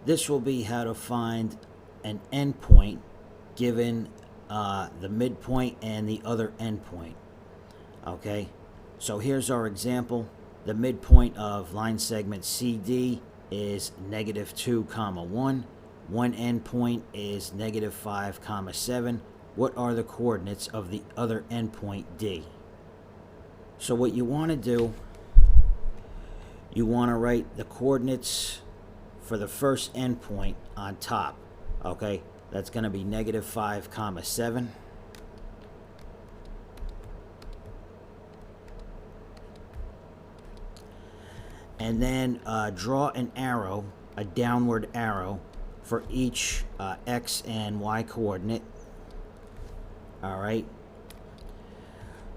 This will be how to find an endpoint given the midpoint and the other endpoint. Okay, so here's our example. The midpoint of line segment CD is -2, 1. One endpoint is -5, 7. What are the coordinates of the other endpoint D? So what you want to do, you want to write the coordinates for the first endpoint on top. Okay, that's going to be -5, 7. And then draw an arrow, a downward arrow, for each x and y coordinate. All right.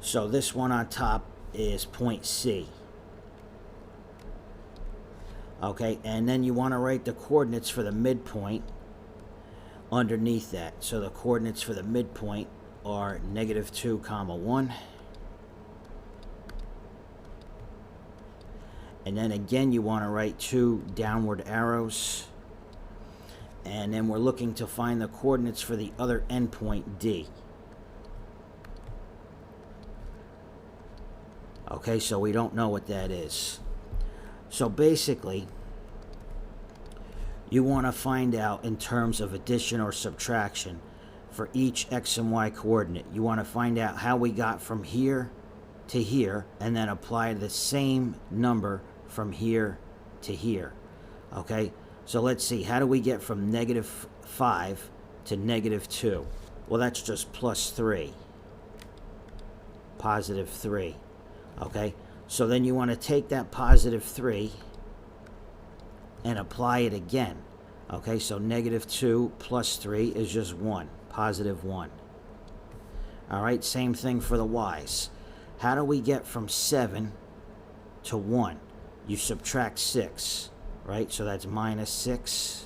So this one on top is point C. Okay, and then you want to write the coordinates for the midpoint underneath that. So the coordinates for the midpoint are -2, 1. And then again, you want to write 2 downward arrows. And then we're looking to find the coordinates for the other endpoint D. Okay, so we don't know what that is. So basically, you want to find out in terms of addition or subtraction for each x and y coordinate. You want to find out how we got from here to here and then apply the same number from here to here. Okay, so let's see, how do we get from -5 to -2? Well, that's just +3, +3. Okay, so then you want to take that +3 and apply it again. Okay, so -2 plus 3 is just 1, +1. All right, same thing for the y's. How do we get from 7 to 1? You subtract 6, right? So that's -6.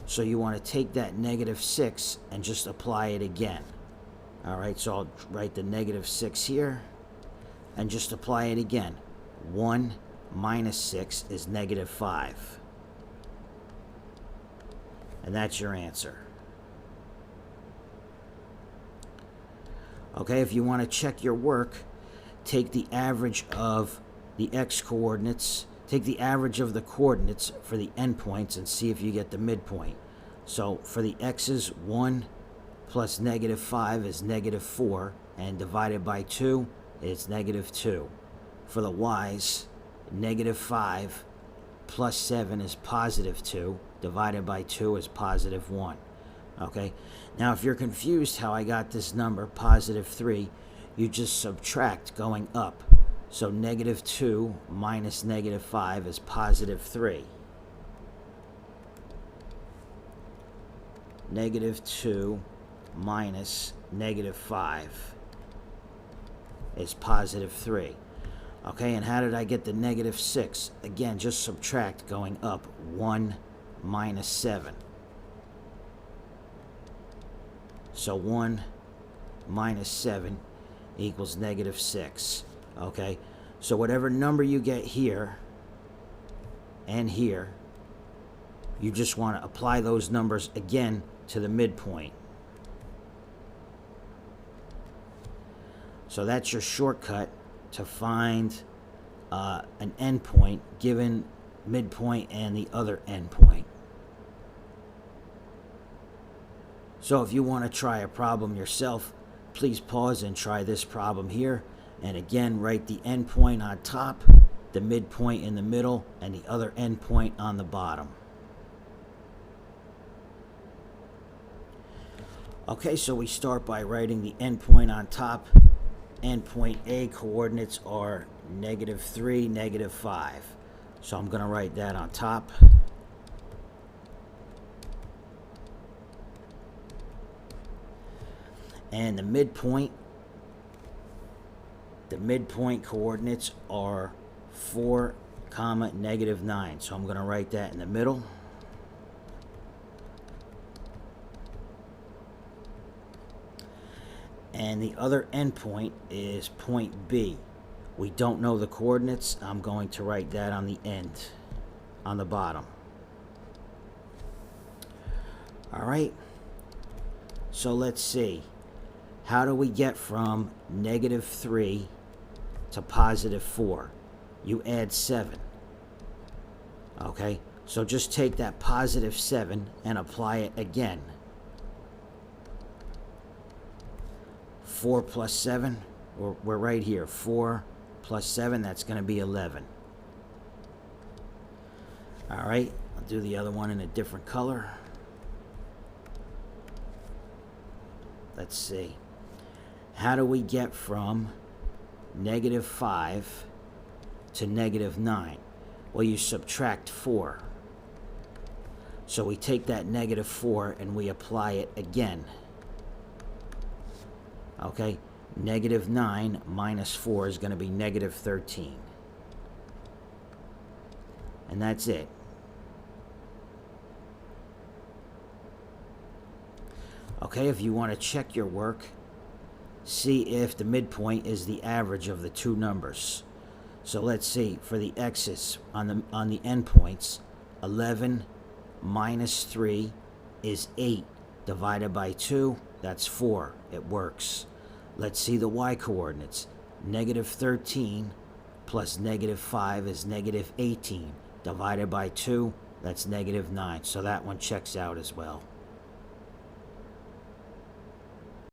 So you want to take that -6 and just apply it again. All right, so I'll write the -6 here and just apply it again. 1 minus 6 is -5. And that's your answer. Okay, if you want to check your work, take the average of the x coordinates, take the average of the coordinates for the endpoints and see if you get the midpoint. So for the x's, 1 plus -5 is -4, and divided by 2 is -2. For the y's, -5 plus 7 is +2, divided by 2 is +1. Okay, now if you're confused how I got this number, +3, you just subtract going up. So -2 minus -5 is +3. -2 minus -5 is +3. Okay, and how did I get the -6? Again, just subtract going up. 1 minus 7. So 1 minus 7 equals -6. Okay, so whatever number you get here and here, you just want to apply those numbers again to the midpoint. So that's your shortcut to find an endpoint given midpoint and the other endpoint. So if you want to try a problem yourself, please pause and try this problem here. And again, write the endpoint on top, the midpoint in the middle, and the other endpoint on the bottom. Okay, so we start by writing the endpoint on top. Endpoint A coordinates are -3, -5. So I'm going to write that on top. And the midpoint coordinates are 4, -9. So I'm going to write that in the middle. And the other endpoint is point B. We don't know the coordinates. I'm going to write that on the end, on the bottom. All right. So let's see. How do we get from -3 to +4? You add 7. Okay, so just take that +7 and apply it again. 4 plus 7, we're right here. 4 plus 7, that's going to be 11. All right, I'll do the other one in a different color. Let's see. How do we get from -5 to -9? Well, you subtract 4. So we take that -4 and we apply it again. Okay, -9 minus 4 is going to be -13. And that's it. Okay, if you want to check your work, see if the midpoint is the average of the two numbers. So let's see, for the x's on the endpoints, 11 minus 3 is 8. Divided by 2, that's 4. It works. Let's see the y coordinates. -13 plus -5 is -18. Divided by 2, that's -9. So that one checks out as well.